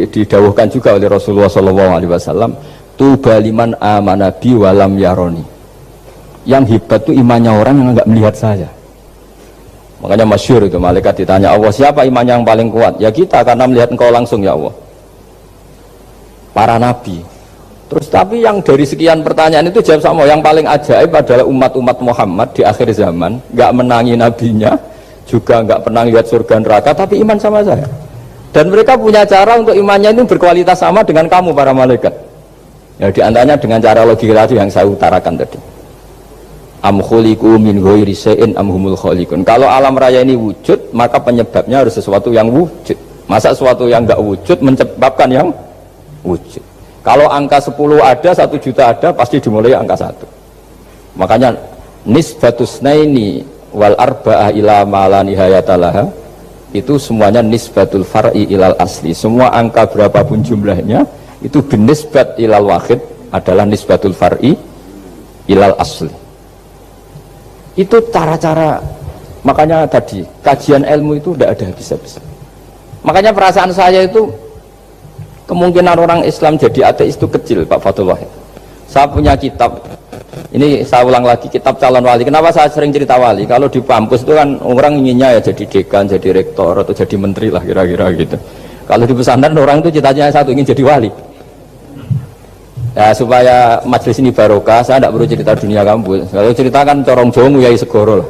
didawuhkan juga oleh Rasulullah SAW, tuba liman amana bi walam yaroni. Yang hebat itu imannya orang yang enggak melihat saya. Makanya masyhur itu, malaikat ditanya Allah, siapa imannya yang paling kuat? Ya kita, karena melihat engkau langsung ya Allah. Para nabi. Terus tapi yang dari sekian pertanyaan itu jawab sama, yang paling ajaib adalah umat-umat Muhammad di akhir zaman, enggak menangi nabinya, juga enggak pernah lihat surga neraka, tapi iman sama saya. Dan mereka punya cara untuk imannya itu berkualitas sama dengan kamu para malaikat. Ya diantaranya dengan cara logika tadi yang saya utarakan tadi. Am khuliqu min ghairi syai'in am humul khaliqun. Kalau alam raya ini wujud, maka penyebabnya harus sesuatu yang wujud. Masa sesuatu yang enggak wujud menyebabkan yang wujud? Kalau angka 10 ada, 1 juta ada, pasti dimulai angka 1. Makanya nisbatus naini wal arba'ah ila ma la nihayatalaha, itu semuanya nisbatul far'i ilal asli. Semua angka berapapun jumlahnya itu binisbat ilal wahid adalah nisbatul far'i ilal asli. Itu cara-cara, makanya tadi kajian ilmu itu tidak ada habis-habis. Makanya perasaan saya itu kemungkinan orang Islam jadi ateis itu kecil, Pak Fathul Wahid. Saya punya kitab, ini saya ulang lagi, kitab calon wali. Kenapa saya sering cerita wali? Kalau di kampus itu kan orang inginnya ya jadi dekan, jadi rektor, atau jadi menteri lah kira-kira gitu. Kalau di pesantren orang itu cita-citanya satu, ingin jadi wali. Ya supaya majelis ini barokah, saya tidak perlu cerita dunia kampus. Kalau ceritakan corong Jawa Yai Segoro lah.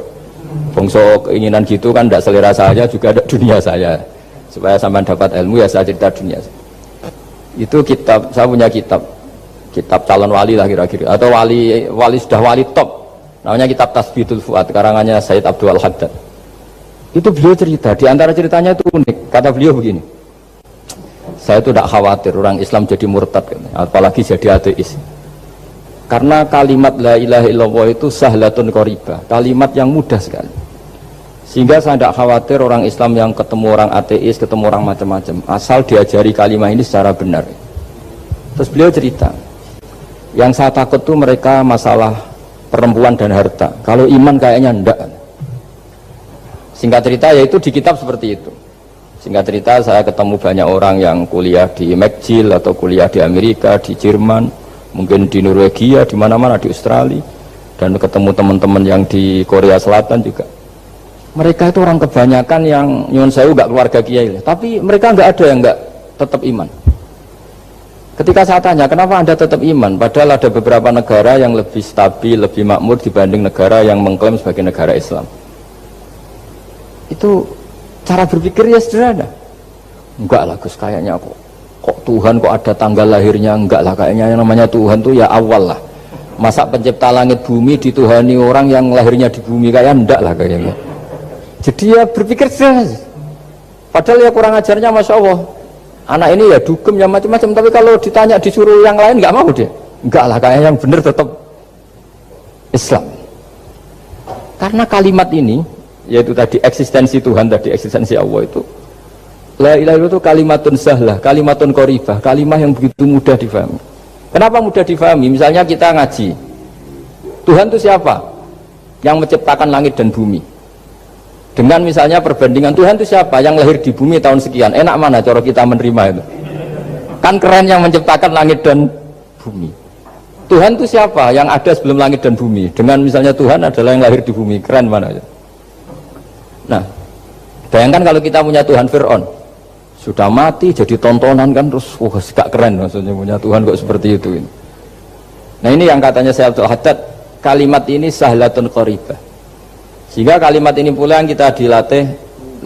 Bongso keinginan gitu kan tidak selera saya, juga ada dunia saya. Supaya sampai dapat ilmu ya saya cerita dunia. Itu kitab, saya punya kitab calon wali lah kira-kira, atau wali sudah wali top, namanya kitab Tasbitul Fuad, karangannya Sayyid Abdul Haddad. Itu beliau cerita, di antara ceritanya itu unik. Kata beliau begini, saya itu tidak khawatir orang Islam jadi murtad, apalagi jadi ateis, karena kalimat la ilaha illallah itu sahlatun qoribah, kalimat yang mudah sekali, sehingga saya tidak khawatir orang Islam yang ketemu orang ateis, ketemu orang macam-macam, asal diajari kalimat ini secara benar. Terus beliau cerita, yang saya takut tuh mereka masalah perempuan dan harta. Kalau iman kayaknya enggak. Singkat cerita yaitu di kitab seperti itu. Singkat cerita saya ketemu banyak orang yang kuliah di McGill atau kuliah di Amerika, di Jerman, mungkin di Norwegia, di mana-mana, di Australia, dan ketemu teman-teman yang di Korea Selatan juga. Mereka itu orang kebanyakan yang nyuwun sewu enggak keluarga kiai, tapi mereka enggak ada yang enggak tetap iman. Ketika saya tanya, kenapa Anda tetap iman? Padahal ada beberapa negara yang lebih stabil, lebih makmur dibanding negara yang mengklaim sebagai negara Islam. Itu cara berpikirnya sederhana. Enggak lah Gus, kayaknya kok Tuhan kok ada tanggal lahirnya? Enggak lah, kayaknya yang namanya Tuhan tuh ya awal lah. Masa pencipta langit bumi dituhani orang yang lahirnya di bumi? Kayak enggak lah kayaknya. Jadi ya berpikir sederhana. Padahal ya kurang ajarnya Masya Allah. Anak ini ya dugem ya macam-macam, tapi kalau ditanya disuruh yang lain nggak mau dia. Enggak lah, kayak yang benar tetap Islam. Karena kalimat ini, yaitu tadi eksistensi Tuhan, tadi eksistensi Allah itu, la ilaha illallah itu kalimatun sahlah, kalimatun qoribah, kalimah yang begitu mudah difahami. Kenapa mudah difahami? Misalnya kita ngaji, Tuhan itu siapa? Yang menciptakan langit dan bumi. Dengan misalnya perbandingan Tuhan itu siapa? Yang lahir di bumi tahun sekian. Enak mana cara kita menerima itu? Kan keren yang menciptakan langit dan bumi. Tuhan itu siapa? Yang ada sebelum langit dan bumi. Dengan misalnya Tuhan adalah yang lahir di bumi. Keren mana? Nah, bayangkan kalau kita punya Tuhan Fir'aun. Sudah mati jadi tontonan kan, terus wah gak keren maksudnya punya Tuhan kok seperti itu. Nah ini yang katanya Syekh Abdul Haddad, kalimat ini sahlatun qoribah. Sehingga kalimat ini pula yang kita dilatih,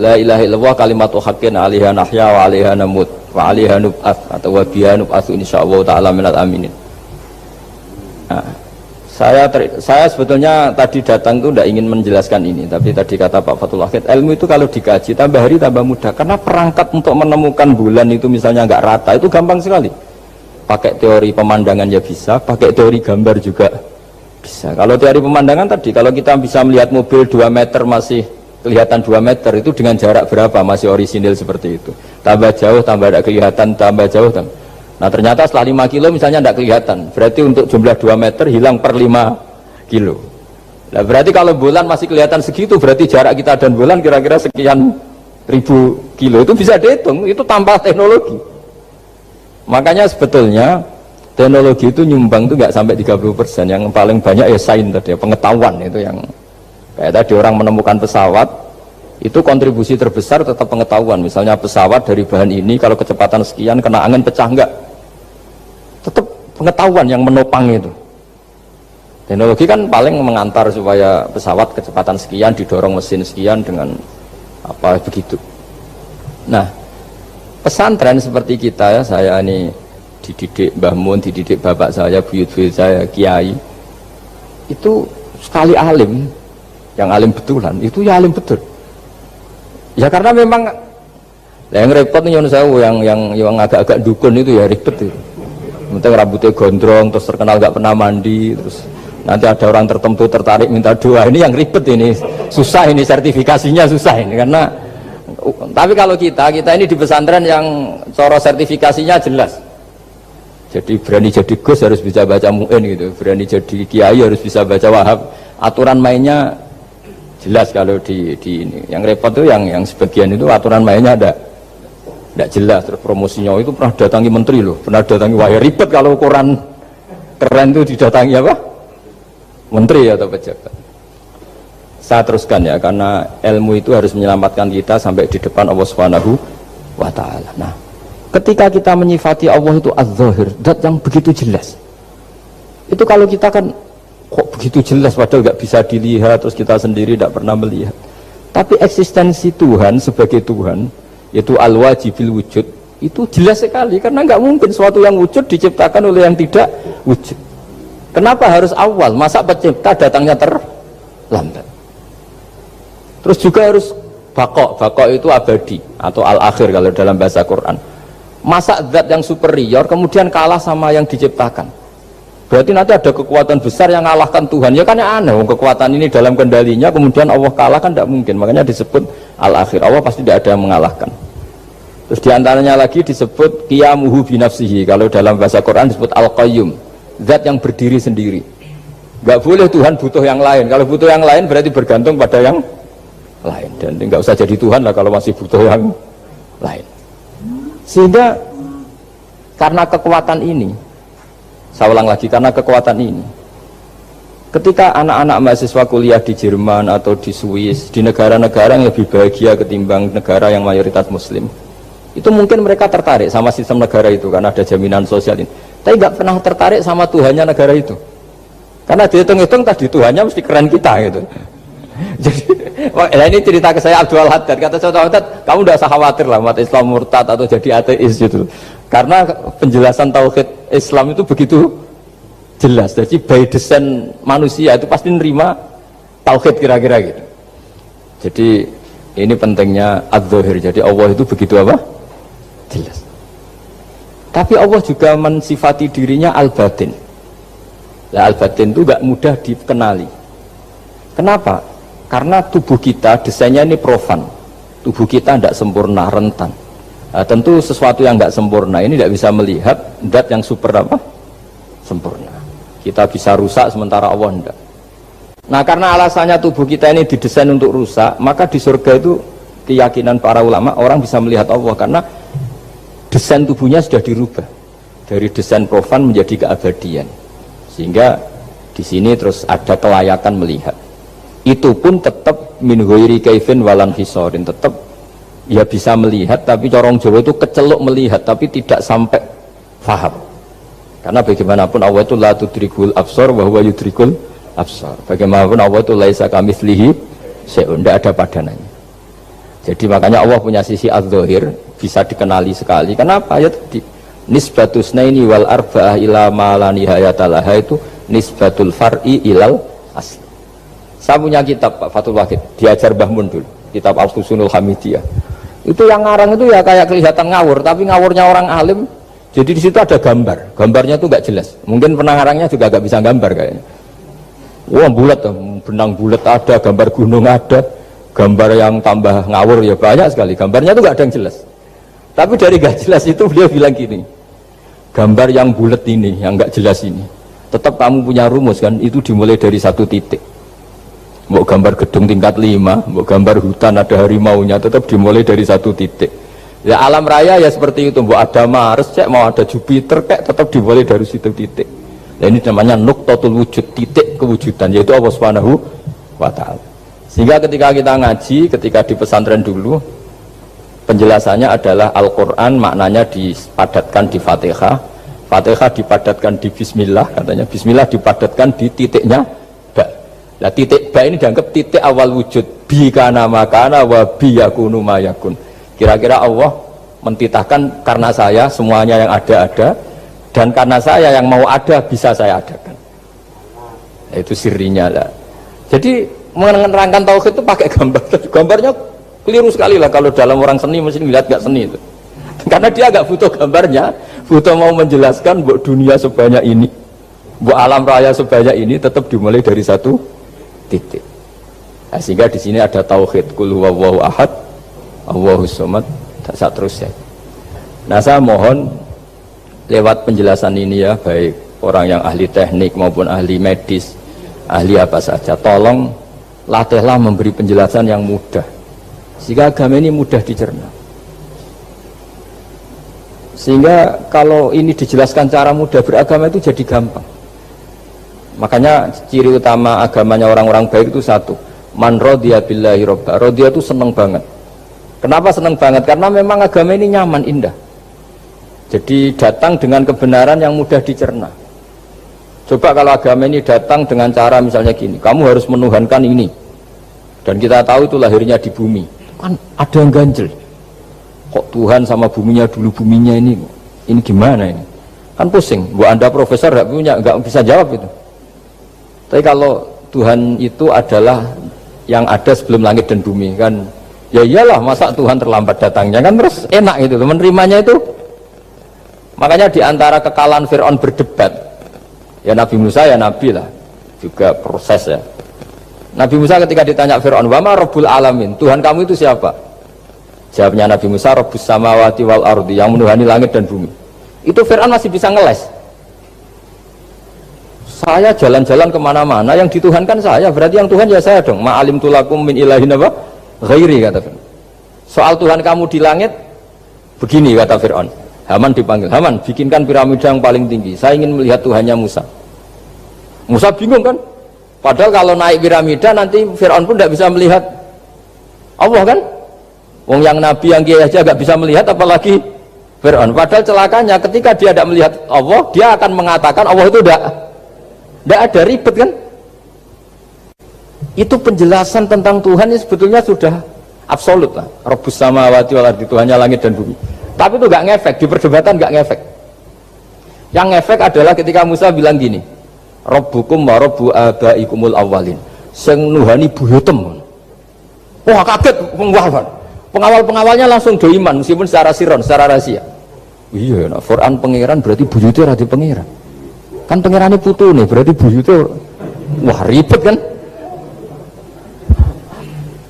la ilaha illallah kalimatu haqqin 'alaiha nahya wa 'alaiha namut wa 'alaiha nub'ats atau wa biha nub'ats insyaallah taala minal aminin. Nah, saya sebetulnya tadi datang itu tidak ingin menjelaskan ini, tapi tadi kata Pak Fathul Wahid, ilmu itu kalau dikaji tambah hari tambah mudah, karena perangkat untuk menemukan bulan itu misalnya nggak rata itu gampang sekali. Pakai teori pemandangan ya bisa, pakai teori gambar juga bisa. Kalau teori pemandangan tadi, kalau kita bisa melihat mobil 2 meter masih kelihatan 2 meter, itu dengan jarak berapa masih orisinil seperti itu. Tambah jauh, tambah tidak kelihatan, tambah jauh. Nah ternyata setelah 5 kilo misalnya tidak kelihatan. Berarti untuk jumlah 2 meter hilang per 5 kilo. Nah berarti kalau bulan masih kelihatan segitu, berarti jarak kita dan bulan kira-kira sekian ribu kilo. Itu bisa dihitung, itu tanpa teknologi. Makanya sebetulnya teknologi itu nyumbang itu nggak sampai 30%. Yang paling banyak ya sains tadi, pengetahuan itu yang kayak tadi orang menemukan pesawat itu kontribusi terbesar tetap pengetahuan. Misalnya pesawat dari bahan ini kalau kecepatan sekian kena angin pecah enggak, tetap pengetahuan yang menopang itu. Teknologi kan paling mengantar supaya pesawat kecepatan sekian didorong mesin sekian dengan apa begitu. Nah, pesantren seperti kita ya, saya ini dididik Mbah Mun, dididik bapak saya, buyut-buyut saya, kiai. Itu sekali alim, yang alim betulan, itu ya alim betul. Ya karena memang yang repot nih yang agak-agak dukun itu ya ribet itu. Penting rambutnya gondrong, terus terkenal gak pernah mandi, terus nanti ada orang tertentu tertarik minta doa, ini yang ribet ini, susah ini sertifikasinya susah ini karena. Tapi kalau kita ini di pesantren yang cara sertifikasinya jelas. Jadi berani jadi Gus harus bisa baca Mu'in gitu, berani jadi Kiai harus bisa baca Wahab. Aturan mainnya jelas kalau di ini. Yang repot tuh yang sebagian itu aturan mainnya tidak jelas. Terus promosinya itu pernah datangi menteri loh, pernah datangi wahai ribet kalau ukuran keren tuh didatangi apa? Menteri atau pejabat. Saya teruskan ya, karena ilmu itu harus menyelamatkan kita sampai di depan Allah Subhanahu wa ta'ala. Nah, ketika kita menyifati Allah itu az-zahir, zat yang begitu jelas, itu kalau kita kan kok begitu jelas padahal nggak bisa dilihat, terus kita sendiri tidak pernah melihat. Tapi eksistensi Tuhan sebagai Tuhan, yaitu al-wajibil wujud, itu jelas sekali, karena nggak mungkin suatu yang wujud diciptakan oleh yang tidak wujud. Kenapa harus awal? Masa pencipta datangnya terlambat? Terus juga harus bakok itu abadi atau al-akhir kalau dalam bahasa Quran. Masa zat yang superior kemudian kalah sama yang diciptakan? Berarti nanti ada kekuatan besar yang mengalahkan Tuhan. Ya kan ya aneh, kekuatan ini dalam kendalinya kemudian Allah kalah kan tidak mungkin. Makanya disebut al-akhir. Allah pasti tidak ada yang mengalahkan. Terus diantaranya lagi disebut qiyamuhu binafsihi. Kalau dalam bahasa Quran disebut al-qayyum, zat yang berdiri sendiri. Nggak boleh Tuhan butuh yang lain. Kalau butuh yang lain berarti bergantung pada yang lain, dan nggak usah jadi Tuhan lah kalau masih butuh yang lain. Sehingga karena kekuatan ini, saya ulang lagi, karena kekuatan ini, ketika anak-anak mahasiswa kuliah di Jerman atau di Swiss, di negara-negara yang lebih bahagia ketimbang negara yang mayoritas Muslim, itu mungkin mereka tertarik sama sistem negara itu karena ada jaminan sosial ini, tapi nggak pernah tertarik sama Tuhannya negara itu, karena dihitung-hitung tadi Tuhannya mesti keren kita gitu. Jadi ini cerita ke saya Abdul Haddad, kata saya Haddad, kamu tidak usah khawatir lah umat Islam murtad atau jadi ateis gitu, karena penjelasan tauhid Islam itu begitu jelas. Jadi by design manusia itu pasti nerima tauhid kira-kira gitu. Jadi ini pentingnya az-zahir. Jadi Allah itu begitu apa? Jelas. Tapi Allah juga mensifati dirinya al-batin. Nah, al-batin itu gak mudah dikenali. Kenapa? Karena tubuh kita desainnya ini profan, tubuh kita tidak sempurna, rentan. Nah, tentu sesuatu yang tidak sempurna ini tidak bisa melihat zat yang super apa? Sempurna. Kita bisa rusak sementara Allah tidak. Nah, karena alasannya tubuh kita ini didesain untuk rusak, maka di surga itu keyakinan para ulama orang bisa melihat Allah karena desain tubuhnya sudah dirubah dari desain profan menjadi keabadian. Sehingga di sini terus ada kelayakan melihat. Itu pun tetap min ghairi kaifin walan hisorin, tetap ya bisa melihat, tapi corong Jawa itu keceluk melihat tapi tidak sampai faham. Karena bagaimanapun Allah itu la tudrikul absar wa huwa yudrikul absar. Bagaimanapun Allah itu laisa kamitslihi syai'un, tidak ada padanannya. Jadi makanya Allah punya sisi az-zahir bisa dikenali sekali. Kenapa? Ya tadi nisbatus naini wal arba'ah ila ma la nihayata laha, itu nisbatul far'i ilal asli. Saya punya kitab Pak Fathul Wahid, diajar Mbah Mun dulu, kitab Al-Husunul Hamidiyah. Itu yang ngarang itu ya kayak kelihatan ngawur, tapi ngawurnya orang alim. Jadi di situ ada gambar, gambarnya itu nggak jelas. Mungkin pengarangnya juga nggak bisa gambar kayaknya. Wah bulat, benang bulat ada, gambar gunung ada, gambar yang tambah ngawur ya banyak sekali. Gambarnya itu nggak ada yang jelas. Tapi dari nggak jelas itu beliau bilang gini, gambar yang bulat ini, yang nggak jelas ini, tetap kamu punya rumus kan? Itu dimulai dari satu titik. Mau gambar gedung tingkat 5, mau gambar hutan ada harimaunya, tetap dimulai dari satu titik. Ya alam raya ya seperti itu, mau ada Mars, cek mau ada Jupiter, kayak tetap dimulai dari situ titik. Nah, ini namanya nuqtatul wujud, titik kewujudan, yaitu Allah Subhanahu wa ta'ala. Sehingga ketika kita ngaji, ketika di pesantren dulu, penjelasannya adalah Al-Quran maknanya dipadatkan di Fatihah, Fatihah dipadatkan di Bismillah, katanya Bismillah dipadatkan di titiknya ba. Nah titik ba ini dianggap titik awal wujud, bi kana makana wa bi yakunu ma yakun. Kira-kira Allah mentitahkan karena saya semuanya yang ada, dan karena saya yang mau ada bisa saya adakan. Nah, itu sirinya lah. Jadi menerangkan tauhid itu pakai gambar. Gambarnya keliru sekali lah kalau dalam orang seni mesti lihat gak seni itu. Karena dia agak butuh gambarnya, butuh mau menjelaskan buat dunia sebanyak ini, buat alam raya sebanyak ini tetap dimulai dari satu titik. Nah, sehingga di sini ada tauhid qul huwallahu ahad, Allahus samad, tak terusnya. Nah, saya mohon lewat penjelasan ini ya, baik orang yang ahli teknik maupun ahli medis, ahli apa saja, tolong latihlah memberi penjelasan yang mudah sehingga agama ini mudah dicerna. Sehingga kalau ini dijelaskan cara mudah beragama itu jadi gampang. Makanya ciri utama agamanya orang-orang baik itu satu, man radiya billahi robba. Radiya itu seneng banget. Kenapa seneng banget? Karena memang agama ini nyaman, indah. Jadi datang dengan kebenaran yang mudah dicerna. Coba kalau agama ini datang dengan cara misalnya gini, kamu harus menuhankan ini, dan kita tahu itu lahirnya di bumi, kan ada yang ganjel. Kok Tuhan sama buminya dulu, buminya ini gimana ini? Kan pusing. Buat Anda profesor nggak bisa jawab itu. Tapi kalau Tuhan itu adalah yang ada sebelum langit dan bumi, kan ya iyalah, masa Tuhan terlambat datangnya, kan terus enak itu menerimanya itu. Makanya diantara kekalahan Fir'aun berdebat, ya Nabi Musa ya Nabi lah, juga proses ya. Nabi Musa ketika ditanya Fir'aun, wa ma rabbul alamin, Tuhan kamu itu siapa? Jawabnya Nabi Musa, rabbus samawati wal ardi, yang menuhani langit dan bumi. Itu Fir'aun masih bisa ngeles. Saya jalan-jalan kemana-mana, yang dituhankan saya, berarti yang Tuhan ya saya dong. Ma'alim tulakum min ilahin apa? Ghairi, kata Fir'aun. Soal Tuhan kamu di langit, begini kata Fir'aun. Haman dipanggil, Haman bikinkan piramida yang paling tinggi, saya ingin melihat Tuhannya Musa. Musa bingung kan, padahal kalau naik piramida nanti Fir'aun pun tidak bisa melihat Allah kan. Wong yang Nabi yang kiai aja gak bisa melihat, apalagi Fir'aun. Padahal celakanya ketika dia tidak melihat Allah, dia akan mengatakan Allah itu tidak ada, ribet kan. Itu penjelasan tentang Tuhan ini sebetulnya sudah absolut lah. Rabbus samawati wal ardi, Tuhannya langit dan bumi. Tapi itu gak ngefek, di perdebatan gak ngefek. Yang ngefek adalah ketika Musa bilang gini, Rabbukum wa rabbu abaikumul awwalin, sing nuhani buyutem. Wah kaget pengawal-pengawalnya langsung do iman meskipun secara siron, secara rahasia. Iya, nah, Quran pangeran berarti buyutnya rati pangeran. Kan pangerannya putu nih, berarti buyutnya wah ribet kan.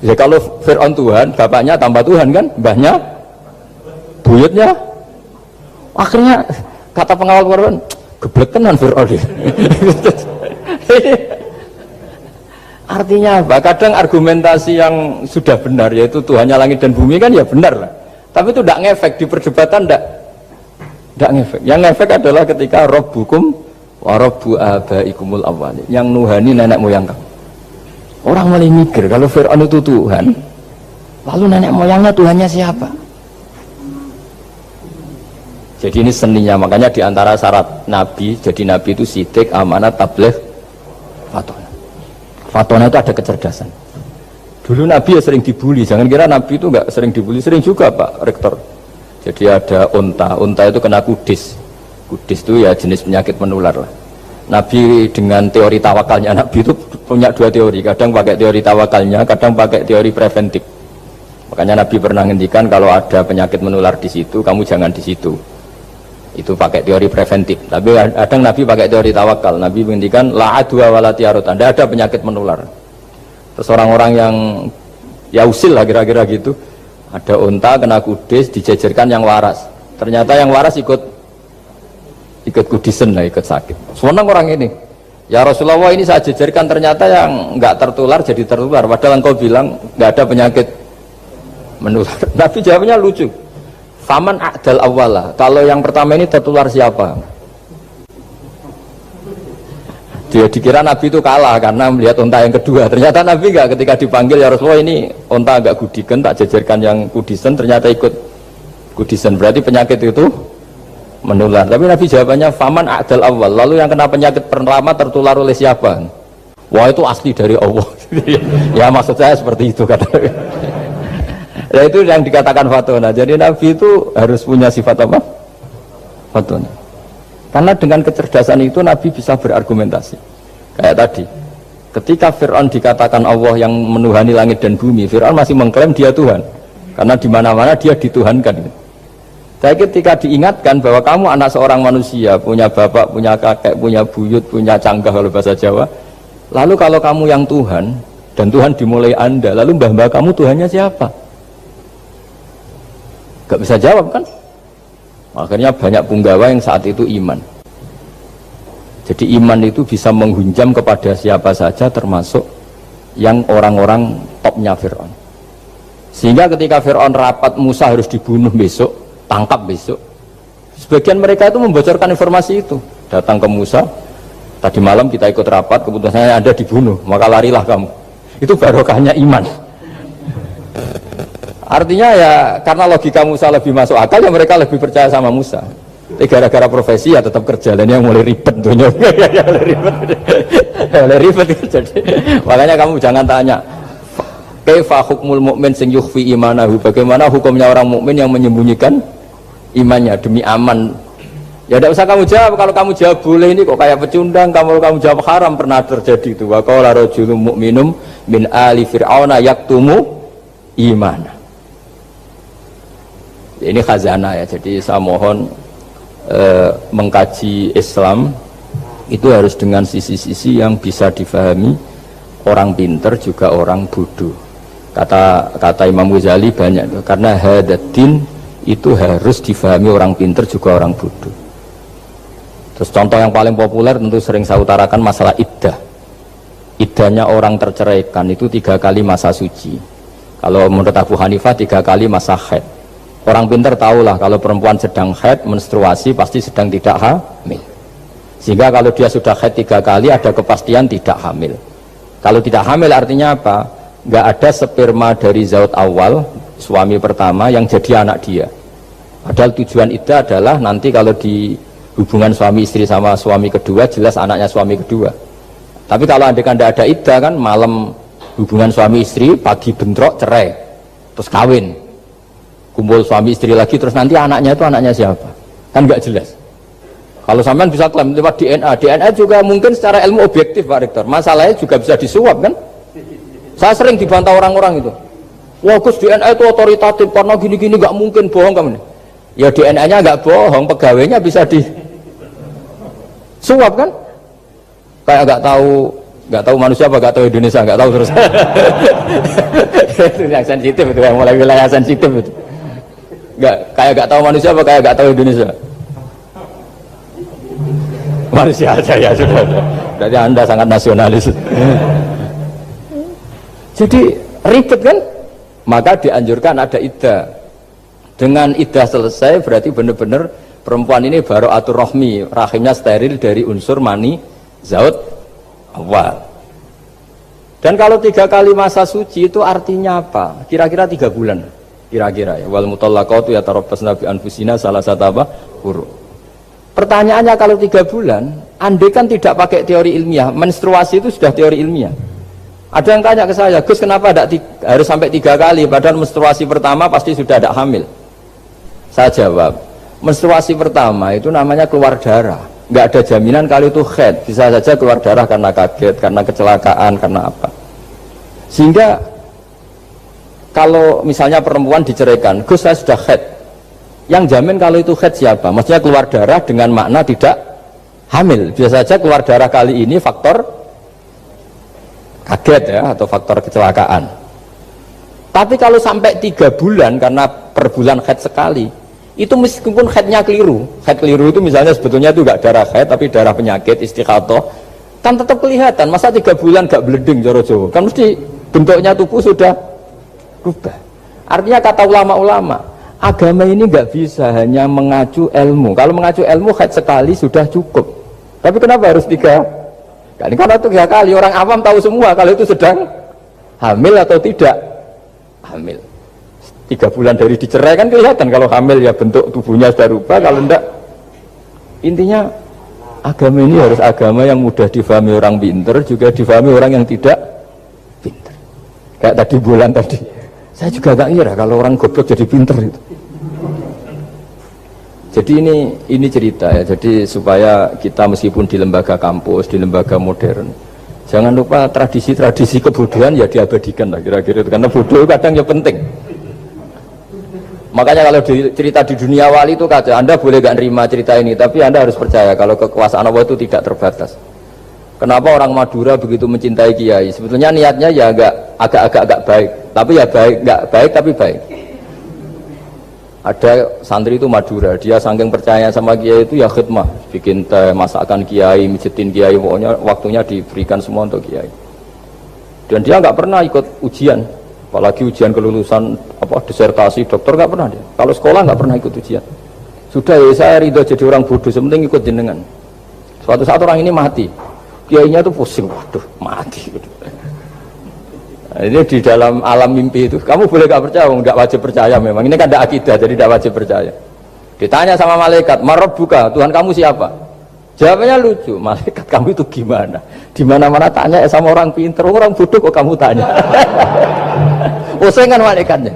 Ya kalau Fir'aun Tuhan, bapaknya tambah Tuhan kan, mbahnya buyutnya. Akhirnya kata pengawal Quran, geblek tenan Fir'aun. Artinya apa? Kadang argumentasi yang sudah benar, yaitu Tuhannya langit dan bumi kan ya benar lah. Tapi itu tidak ngefek di perdebatan, tidak ngefek. Yang ngefek adalah ketika Rabbukum wa rabbu abaikumul awwalin, yang nuhani nenek moyang kamu. Orang mulai mikir kalau Fir'aun itu Tuhan, lalu nenek moyangnya Tuhannya siapa? Jadi ini seninya, makanya diantara syarat Nabi, jadi Nabi itu sidik, amanat, tabligh, fatona. Fatona itu ada kecerdasan. Dulu Nabi ya sering dibully, jangan kira Nabi itu nggak sering dibully, sering juga Pak Rektor. Jadi ada unta itu kena kudis. Kudis itu ya jenis penyakit menular lah. Nabi dengan teori tawakalnya, Nabi itu punya dua teori, kadang pakai teori tawakalnya, kadang pakai teori preventif. Makanya Nabi pernah ngendikan kalau ada penyakit menular di situ, kamu jangan di situ. Itu pakai teori preventif. Tapi kadang Nabi pakai teori tawakal. Nabi menghentikan la adwa wala tiarota, tidak ada penyakit menular. Terus orang-orang yang ya usil lah kira-kira gitu, ada unta kena kudis, dijejerkan yang waras. Ternyata yang waras ikut kudisen lah, ikut sakit. Senang orang ini, ya Rasulullah ini saya jejerkan, ternyata yang nggak tertular jadi tertular. Padahal engkau bilang nggak ada penyakit menular. Nabi jawabnya lucu. Faman a'dal awwala. Kalau yang pertama ini tertular siapa? Dia dikira Nabi itu kalah karena melihat unta yang kedua. Ternyata Nabi enggak, ketika dipanggil ya Rasulullah ini unta agak gudikan, tak jajarkan yang kudisen, ternyata ikut kudisen. Berarti penyakit itu menular. Tapi Nabi jawabannya faman a'dal awal. Lalu yang kena penyakit pertama tertular oleh siapa? Wah itu asli dari Allah. Ya maksud saya seperti itu kata. Ya itu yang dikatakan fatona. Jadi Nabi itu harus punya sifat apa? Fatona. Karena dengan kecerdasan itu Nabi bisa berargumentasi. Kayak tadi, ketika Fir'aun dikatakan Allah yang menuhani langit dan bumi, Fir'aun masih mengklaim dia Tuhan. Karena di mana-mana dia dituhankan. Saya ketika diingatkan bahwa kamu anak seorang manusia, punya bapak, punya kakek, punya buyut, punya canggah kalau bahasa Jawa. Lalu kalau kamu yang Tuhan, dan Tuhan dimulai Anda, lalu mbah-mbah kamu Tuhannya siapa? Gak bisa jawab kan? Akhirnya banyak punggawa yang saat itu iman. Jadi iman itu bisa menghunjam kepada siapa saja, termasuk yang orang-orang topnya Fir'aun. Sehingga ketika Fir'aun rapat Musa harus dibunuh besok, tangkap besok, sebagian mereka itu membocorkan informasi itu. Datang ke Musa, tadi malam kita ikut rapat, keputusannya Anda dibunuh, maka larilah kamu. Itu barokahnya iman. Artinya ya karena logika Musa lebih masuk akal, ya mereka lebih percaya sama Musa. Tapi gara-gara profesi ya tetap kerja, dan yang mulai ribet tuh. Mulai ribet. Jadi makanya kamu jangan tanya kaifa hukmul mukmin sing yukhfi imanahu, bagaimana hukumnya orang mukmin yang menyembunyikan imannya demi aman. Ya tidak usah kamu jawab. Kalau kamu jawab boleh, ini kok kayak pecundang. Kalau kamu jawab haram, pernah terjadi itu. Wa qala rajulun mu'minum min ali fir'auna yaktumu imana. Ini khazanah ya, jadi saya mohon mengkaji Islam itu harus dengan sisi-sisi yang bisa difahami orang pinter juga orang bodoh. Kata Imam Ghazali banyak, karena hadatin itu harus difahami orang pinter juga orang bodoh. Terus contoh yang paling populer tentu sering saya utarakan masalah iddah. Iddahnya orang terceraikan itu 3 kali masa suci. Kalau menurut Abu Hanifah 3 kali masa haid. Orang pintar tahulah kalau perempuan sedang haid, menstruasi pasti sedang tidak hamil. Sehingga kalau dia sudah haid 3 kali ada kepastian tidak hamil. Kalau tidak hamil artinya apa? Nggak ada sperma dari zaut awal, suami pertama yang jadi anak dia. Padahal tujuan iddah adalah nanti kalau di hubungan suami istri sama suami kedua, jelas anaknya suami kedua. Tapi kalau andai kan tidak ada iddah kan, malam hubungan suami istri, pagi bentrok cerai, terus kawin. Kumpul suami istri lagi, terus nanti anaknya itu anaknya siapa? Kan nggak jelas. Kalau sampean bisa klaim lewat DNA juga mungkin secara ilmu objektif Pak Rektor. Masalahnya juga bisa disuap kan? Saya sering dibantah orang-orang itu. Wah Gus, DNA itu otoritatif karena gini-gini, nggak mungkin, bohong kamu. Ya DNA-nya nggak bohong, pegawainya bisa disuap kan? Kayak nggak tahu manusia apa nggak tahu Indonesia, nggak tahu terus. Itu yang sensitif itu, yang mulai wilayah sensitif itu. Kayak tahu manusia apa kayak tahu Indonesia? Manusia aja ya sudah. Berarti Anda sangat nasionalis. Jadi ribet kan? Maka dianjurkan ada iddah. Dengan iddah selesai berarti benar-benar perempuan ini bara'atur rahmi, rahimnya steril dari unsur mani zaut awal. Dan kalau 3 kali masa suci itu artinya apa? Kira-kira 3 bulan. Kira-kira ya, wal mutallaqatu yatarabbasna bi anfusina salah satu apa? Huruf. Pertanyaannya kalau 3 bulan, andai kan tidak pakai teori ilmiah, menstruasi itu sudah teori ilmiah. Ada yang tanya ke saya, Gus kenapa harus sampai 3 kali, padahal menstruasi pertama pasti sudah tidak hamil? Saya jawab, menstruasi pertama itu namanya keluar darah, nggak ada jaminan kalau itu haid, bisa saja keluar darah karena kaget, karena kecelakaan, karena apa. Sehingga kalau misalnya perempuan diceraikan, Gus saya sudah haid, yang jamin kalau itu haid siapa? Maksudnya keluar darah dengan makna tidak hamil. Biasa saja keluar darah kali ini faktor kaget ya, atau faktor kecelakaan. Tapi kalau sampai 3 bulan, karena per bulan haid sekali, itu meskipun haidnya keliru, haid keliru itu misalnya sebetulnya itu enggak darah haid tapi darah penyakit istiqatoh, kan tetap kelihatan. Masa 3 bulan enggak bleeding Joro Jawa? Kan mesti bentuknya tubuh sudah rubah. Artinya kata ulama-ulama, agama ini nggak bisa hanya mengacu ilmu. Kalau mengacu ilmu haid sekali sudah cukup. Tapi kenapa harus 3 kali? Karena itu 3 kali orang awam tahu semua kalau itu sedang hamil atau tidak hamil. 3 bulan dari dicerai kan kelihatan kalau hamil ya bentuk tubuhnya sudah rubah, kalau enggak. Intinya agama ini harus agama yang mudah difahami orang pinter, juga difahami orang yang tidak pinter. Kayak tadi bulan tadi, saya juga gak ngira kalau orang goblok jadi pinter itu. Jadi ini cerita ya, jadi supaya kita meskipun di lembaga kampus, di lembaga modern, jangan lupa tradisi-tradisi kebodohan ya diabadikan lah kira-kira itu, karena bodoh kadang ya penting. Makanya kalau cerita di dunia wali itu kata Anda boleh gak nerima cerita ini, tapi Anda harus percaya kalau kekuasaan Allah itu tidak terbatas. Kenapa orang Madura begitu mencintai kiai? Sebetulnya niatnya ya agak baik, tapi ya nggak baik tapi baik. Ada santri itu Madura, dia saking percaya sama kiai itu ya khidmah, bikin teh, masakan kiai, mijitin kiai, pokoknya waktunya diberikan semua untuk kiai. Dan dia nggak pernah ikut ujian, apalagi ujian kelulusan disertasi dokter nggak pernah dia. Kalau sekolah nggak pernah ikut ujian. Sudah ya saya ridho jadi orang bodoh, sementing ikut jenengan. Suatu saat orang ini mati, kiainya tuh pusing, waduh mati. Nah, ini di dalam alam mimpi itu, kamu boleh gak percaya, nggak wajib percaya memang. Ini kan ada akidah, jadi tidak wajib percaya. Ditanya sama malaikat, Marabbuka, Tuhan kamu siapa? Jawabannya lucu, malaikat kamu itu gimana? Di mana-mana tanya sama orang pinter, orang bodoh kok kamu tanya? Pusing kan malaikatnya.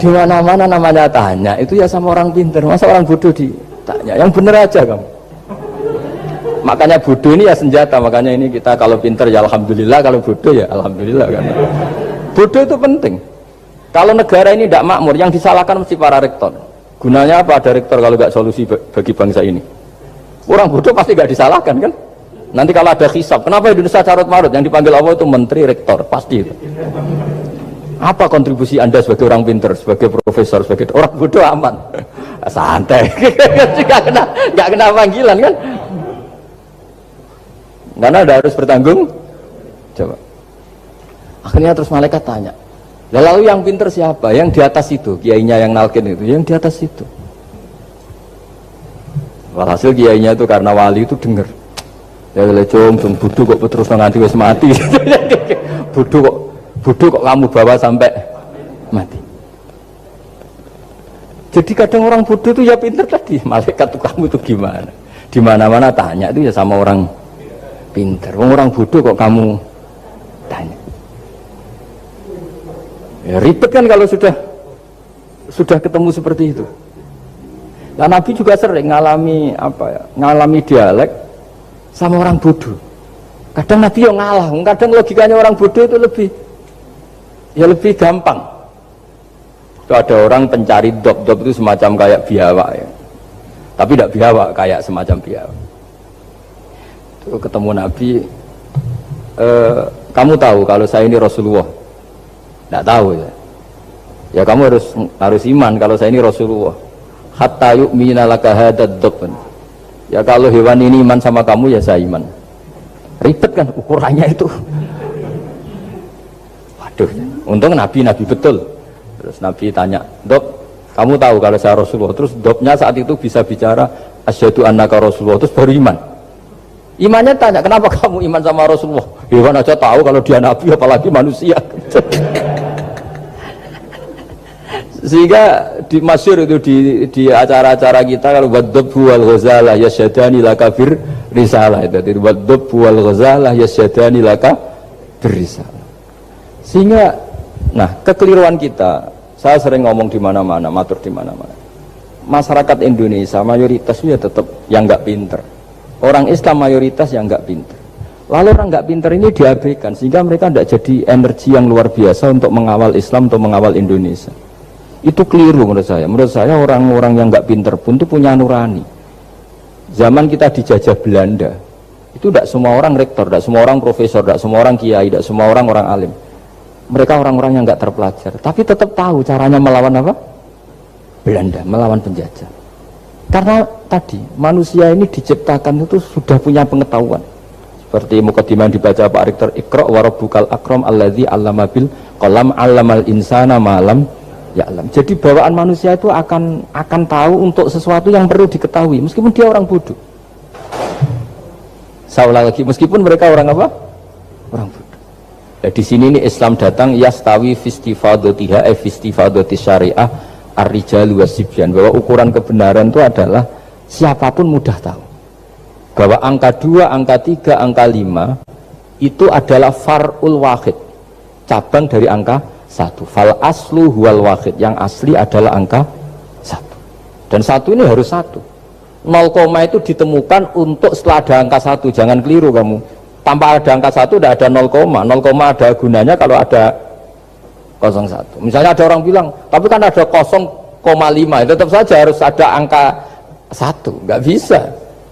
Di mana-mana namanya tanya, itu ya sama orang pinter, masa orang bodoh ditanya? Yang bener aja kamu. Makanya bodoh ini ya senjata, makanya ini kita kalau pinter ya alhamdulillah, kalau bodoh ya alhamdulillah kan. Bodoh itu penting. Kalau negara ini tidak makmur, yang disalahkan mesti para rektor. Gunanya apa ada rektor kalau nggak solusi bagi bangsa ini? Orang bodoh pasti nggak disalahkan kan? Nanti kalau ada hisab, kenapa Indonesia carut marut? Yang dipanggil Allah itu menteri rektor, pasti itu. Apa kontribusi Anda sebagai orang pinter, sebagai profesor, sebagai orang bodoh aman? Santai, nggak kena panggilan kan? Karena ada harus bertanggung coba. Akhirnya terus malaikat tanya, lalu yang pinter siapa? Yang di atas itu, kiainya yang nalkin itu, yang di atas itu. Walhasil kiainya itu karena wali itu dengar, ya lecom bodoh kok terus nganti wis mati. bodoh kok kamu bawa sampai mati. Jadi kadang orang bodoh itu ya pinter tadi, malaikat tuh kamu itu gimana? Di mana-mana tanya itu ya sama orang pinter, orang bodoh kok kamu tanya. Ya ribet kan kalau sudah ketemu seperti itu. Nah, Nabi juga sering ngalami dialek sama orang bodoh. Kadang Nabi yang ngalah, kadang logikanya orang bodoh itu lebih gampang. Itu ada orang pencari dop itu semacam kayak biawak ya. Tapi tidak biawak, kayak semacam biawak. Ketemu Nabi, kamu tahu kalau saya ini Rasulullah? Tidak tahu ya. Ya kamu harus iman kalau saya ini Rasulullah. Hatta yu'mina laka hadad dabban. Ya kalau hewan ini iman sama kamu ya saya iman. Ribet kan ukurannya itu. Waduh, untung Nabi betul. Terus Nabi tanya, Dob, kamu tahu kalau saya Rasulullah? Terus Dobnya saat itu bisa bicara asyhadu annaka Rasulullah, terus baru iman. Imannya tanya, kenapa kamu iman sama Rasulullah? Hewan aja tahu kalau dia Nabi, apalagi manusia. Sehingga di masyhur itu di acara-acara kita kalau wadhabbu wal ghazalah yasyadani laka bir risalah, itu wadhabbu wal ghazalah yasyadani laka bir risalah. Sehingga nah kekeliruan kita, saya sering ngomong di mana-mana, matur di mana-mana. Masyarakat Indonesia mayoritas ya tetap yang nggak pinter. Orang Islam mayoritas yang nggak pinter. Lalu orang nggak pinter ini diabaikan sehingga mereka tidak jadi energi yang luar biasa untuk mengawal Islam, untuk mengawal Indonesia. Itu keliru menurut saya. Menurut saya orang-orang yang nggak pinter pun itu punya nurani. Zaman kita dijajah Belanda, itu tidak semua orang rektor, tidak semua orang profesor, tidak semua orang kiai, tidak semua orang alim. Mereka orang-orang yang nggak terpelajar, tapi tetap tahu caranya melawan apa? Belanda, melawan penjajah. Karena tadi manusia ini diciptakan itu sudah punya pengetahuan. Seperti mukadimah dibaca Pak Rektor, Iqra wa rabbukal akram alladzi 'allama bil qalam 'allamal insana ma lam ya'lam. Jadi bawaan manusia itu akan tahu untuk sesuatu yang perlu diketahui meskipun dia orang bodoh. Saulah lagi, meskipun mereka orang apa? Orang bodoh. Ya, di sini ini Islam datang yastawi fistifadatiha fistifadati syariah ar-rijalu wasibyan, bahwa ukuran kebenaran itu adalah siapapun mudah tahu. Bahwa angka 2, angka 3, angka 5 itu adalah far'ul wahid, cabang dari angka 1. Fal aslu huwal wahid, yang asli adalah angka 1. Dan 1 ini harus 1. 0, itu ditemukan untuk setelah ada angka 1, jangan keliru kamu. Tanpa ada angka 1 tidak ada 0, 0, ada gunanya kalau ada 01. Misalnya ada orang bilang, tapi kan ada 0,5, tetap saja harus ada angka 1, nggak bisa.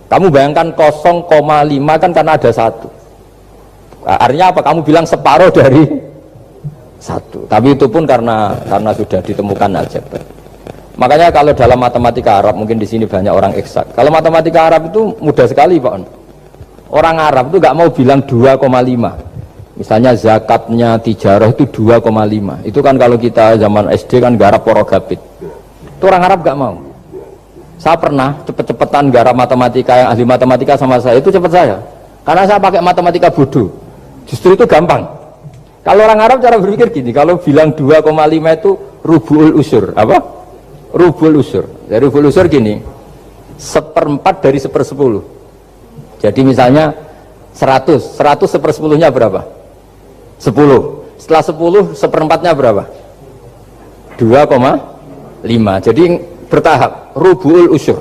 Kamu bayangkan 0,5 kan karena ada 1. Artinya apa? Kamu bilang separuh dari 1. Tapi itu pun karena sudah ditemukan aljabar. Makanya kalau dalam matematika Arab, mungkin di sini banyak orang eksak. Kalau matematika Arab itu mudah sekali, Pak. Orang Arab itu nggak mau bilang 2,5. Misalnya zakatnya tijarah itu 2,5. Itu kan kalau kita zaman SD kan garap porogabit. Itu orang Arab nggak mau. Saya pernah cepet-cepetan garap matematika, yang ahli matematika sama saya itu cepet saya. Karena saya pakai matematika bodoh. Justru itu gampang. Kalau orang Arab cara berpikir gini, kalau bilang 2,5 itu rubu'ul usur. Apa? Rubu'ul usur. Dari rubu'ul usur gini, 1/4 dari 1/10. Jadi misalnya 100 1/10-nya berapa? 10. Setelah 10 1/4-nya berapa? 2,5. Jadi bertahap, rubu'ul usur.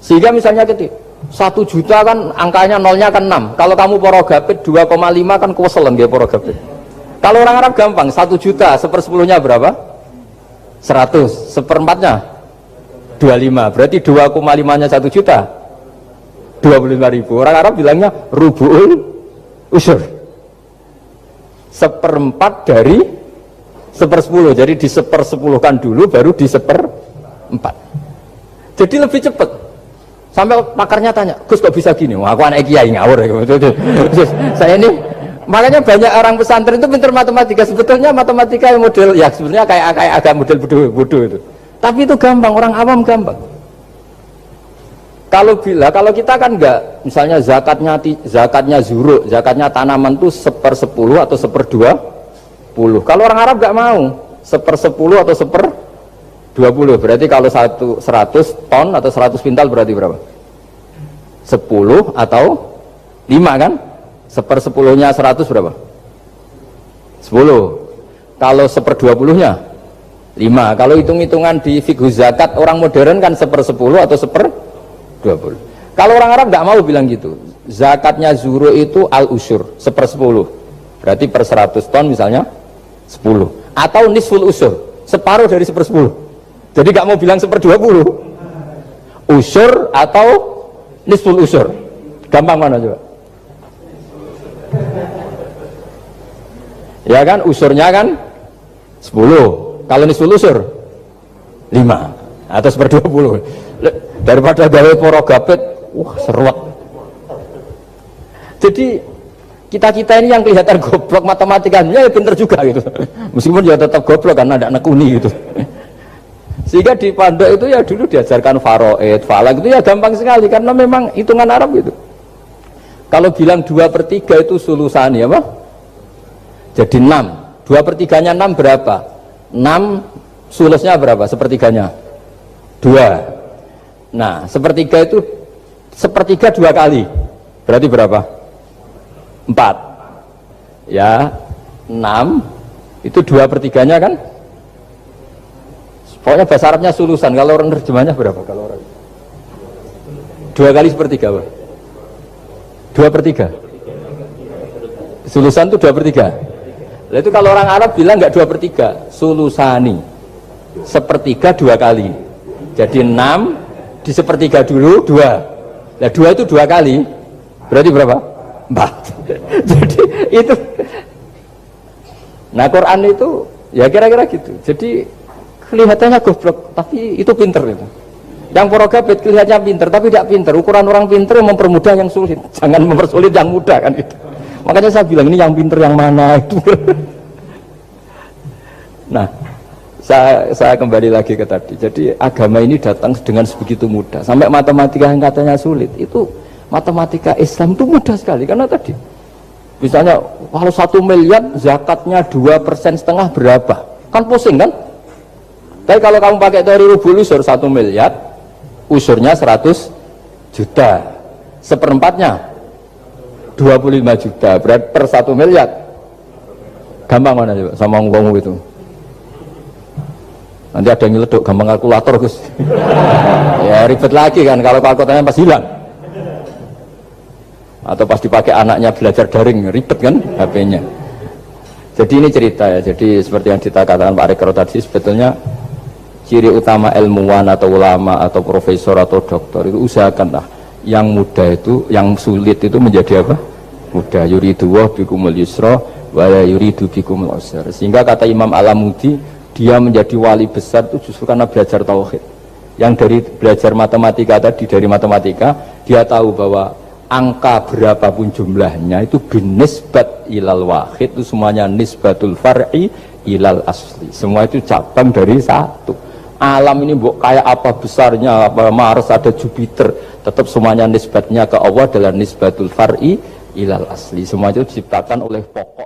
Sehingga misalnya gitu, 1 juta kan angkanya nolnya kan 6. Kalau kamu porogabit 2,5 kan kuweselan dia porogabit. Kalau orang Arab gampang, 1 juta 1/10-nya berapa? 100. 1/4-nya 25. Berarti 2,5-nya 1 juta 25.000. Orang Arab bilangnya rubu'ul usur. 1/4 dari 1/10. Jadi di 1/10-kan dulu baru di 1/4. Jadi lebih cepat. Sampai pakarnya tanya, Gus kok bisa gini? Wah, aku anak kiai ngawur. Saya ini, makanya banyak orang pesantren itu pintar matematika. Sebetulnya matematika model, ya sebenarnya kayak agak model bodoh itu. Tapi itu gampang, orang awam gampang. Kalau kita kan enggak, misalnya zakatnya zuruk, zakatnya tanaman itu 1/10 atau 1/20. Kalau orang Arab enggak mau 1/10 atau 1/20. Berarti kalau 100 ton atau 100 pintal berarti berapa? 10 atau 5 kan? 1/10-nya 100 berapa? 10. Kalau 1/20-nya 5. Kalau hitung-hitungan di fikih zakat orang modern kan 1/10 atau 1/20. Kalau orang Arab nggak mau bilang gitu. Zakatnya zuru itu al-usyur 1/10. Berarti per 100 ton misalnya 10. Atau nisful usyur, separuh dari 1/10. Jadi nggak mau bilang 1/20. Usyur atau nisful usyur. Gampang mana coba? Ya kan, usurnya kan 10. Kalau nisful usur 5 atau 1/20. Daripada gawe porogabit, wah seruat. Jadi kita ini yang kelihatan goblok matematikanya ya pinter juga gitu. Meskipun ya tetap goblok karena ada nekuni gitu. Sehingga di pondok itu ya dulu diajarkan faraid, falak itu ya gampang sekali karena memang hitungan Arab gitu. Kalau bilang 2/3 itu sulusani apa? Jadi 6. 2/3-nya 6 berapa? 6 sulusnya berapa? Sepertiganya 2. Nah, sepertiga itu sepertiga 2 kali. Berarti berapa? 4. Ya, 6 itu 2/3-nya kan? Pokoknya bahasa Arabnya sulusan. Kalau orang terjemahnya berapa? Kalau orang 2 kali sepertiga, Pak. 2/3. Sulusan itu 2/3. Nah, itu kalau orang Arab bilang nggak 2/3, sulusani. Sepertiga 2 kali. Jadi 6 di sepertiga dulu 2. Nah 2 itu 2 kali. Berarti berapa? 4. Jadi itu. Nah Quran itu ya kira-kira gitu. Jadi kelihatannya goblok, tapi itu pinter itu. Yang porogabit kelihatannya pinter, tapi tidak pinter. Ukuran orang pinter mempermudah yang sulit. Jangan mempersulit yang mudah kan itu. Makanya saya bilang ini yang pinter yang mana itu. Nah, Saya kembali lagi ke tadi. Jadi agama ini datang dengan sebegitu mudah. Sampai matematika yang katanya sulit, itu matematika Islam itu mudah sekali. Karena tadi, misalnya kalau 1 miliar zakatnya 2,5% berapa? Kan pusing kan? Tapi kalau kamu pakai teori rubul usur 1 miliar, usurnya 100 juta. Seperempatnya 25 juta. Berarti per 1 miliar. Gampang mana coba sama ngomong itu. Nanti ada yang nyeleduk gampang kalkulator Gus. Ya ribet lagi kan kalau kalkulatornya pas hilang. Atau pas dipakai anaknya belajar daring, ribet kan HP-nya. Jadi ini cerita ya. Jadi seperti yang kita katakan Pak Rekro tadi, sebetulnya ciri utama ilmuwan atau ulama atau profesor atau doktor itu usahakanlah yang mudah itu, yang sulit itu menjadi apa? Mudah. Yuridu wa bikumul yusra wa la yuridu bikumul usra. Sehingga kata Imam Alamudi, dia menjadi wali besar itu justru karena belajar tauhid. Yang dari belajar matematika tadi, dari matematika dia tahu bahwa angka berapapun jumlahnya itu binisbat ilal wahid, itu semuanya nisbatul far'i ilal asli. Semua itu cabang dari satu. Alam ini kayak apa besarnya, apa Mars, ada Jupiter, tetap semuanya nisbatnya ke Allah adalah nisbatul far'i ilal asli. Semua itu diciptakan oleh pokok